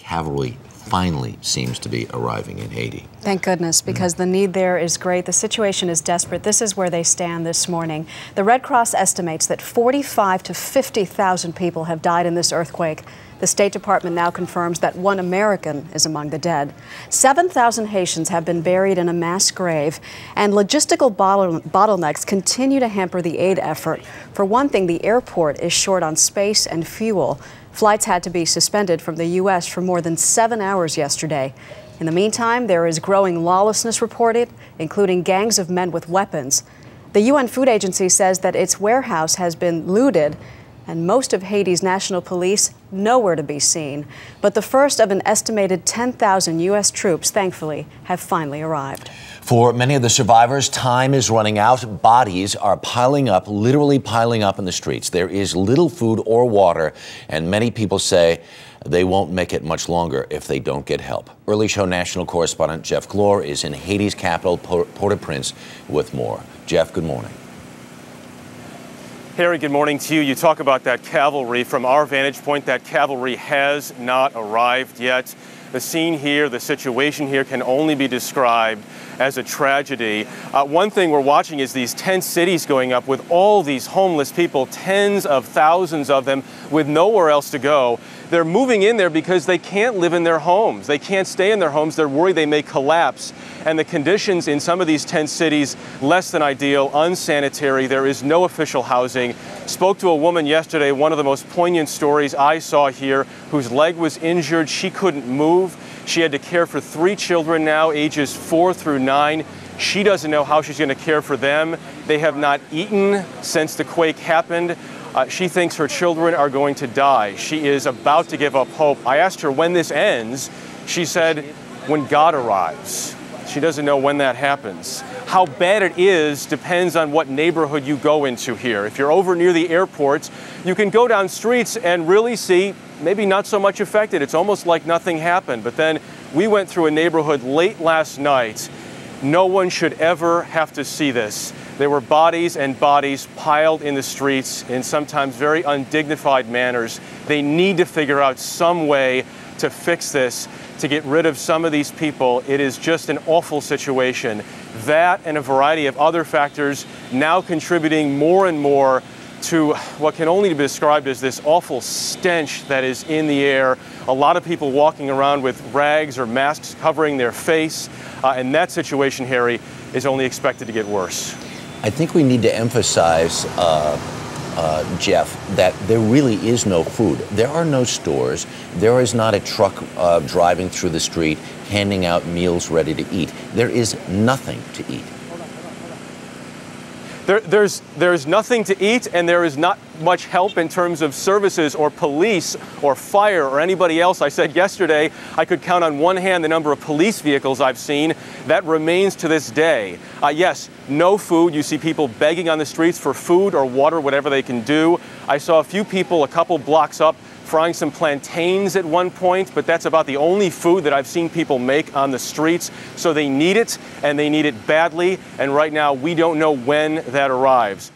cavalry finally seems to be arriving in Haiti. Thank goodness, because the need there is great. The situation is desperate. This is where they stand this morning. The Red Cross estimates that 45 to 50,000 people have died in this earthquake. The State Department now confirms that 1 American is among the dead. 7,000 Haitians have been buried in a mass grave, and logistical bottlenecks continue to hamper the aid effort. For one thing, the airport is short on space and fuel. Flights had to be suspended from the U.S. for more than 7 hours yesterday. In the meantime, there is growing lawlessness reported, including gangs of men with weapons. The UN Food Agency says that its warehouse has been looted, and most of Haiti's national police nowhere to be seen. But the first of an estimated 10,000 U.S. troops, thankfully, have finally arrived. For many of the survivors, time is running out. Bodies are piling up, literally piling up in the streets. There is little food or water, and many people say they won't make it much longer if they don't get help. Early Show national correspondent Jeff Glor is in Haiti's capital, Port-au-Prince, with more. Jeff, good morning. Harry, good morning to you. You talk about that cavalry. From our vantage point, that cavalry has not arrived yet. The scene here, the situation here can only be described as a tragedy. One thing we're watching is these tent cities going up with all these homeless people, tens of thousands of them with nowhere else to go. They're moving in there because they can't live in their homes. They can't stay in their homes. They're worried they may collapse. And the conditions in some of these tent cities, less than ideal, unsanitary. There is no official housing. Spoke to a woman yesterday, one of the most poignant stories I saw here, whose leg was injured. She couldn't move. She had to care for 3 children now, ages 4 through 9. She doesn't know how she's going to care for them. They have not eaten since the quake happened. She thinks her children are going to die. She is about to give up hope. I asked her when this ends. She said, when God arrives. She doesn't know when that happens. How bad it is depends on what neighborhood you go into here. If you're over near the airport, you can go down streets and really see maybe not so much affected. It's almost like nothing happened. But then we went through a neighborhood late last night. No one should ever have to see this. There were bodies and bodies piled in the streets in sometimes very undignified manners. They need to figure out some way to fix this, to get rid of some of these people. It is just an awful situation. That and a variety of other factors now contributing more and more to what can only be described as this awful stench that is in the air. A lot of people walking around with rags or masks covering their face. And that situation, Harry, is only expected to get worse. I think we need to emphasize, Jeff, that there really is no food. There are no stores. There is not a truck driving through the street handing out meals ready to eat. There is nothing to eat. There's nothing to eat, and there is not much help in terms of services or police or fire or anybody else. I said yesterday I could count on one hand the number of police vehicles I've seen. That remains to this day. Yes, no food. You see people begging on the streets for food or water, whatever they can do. I saw a few people a couple blocks up frying some plantains at one point, but that's about the only food that I've seen people make on the streets. So they need it, and they need it badly, and right now we don't know when that arrives.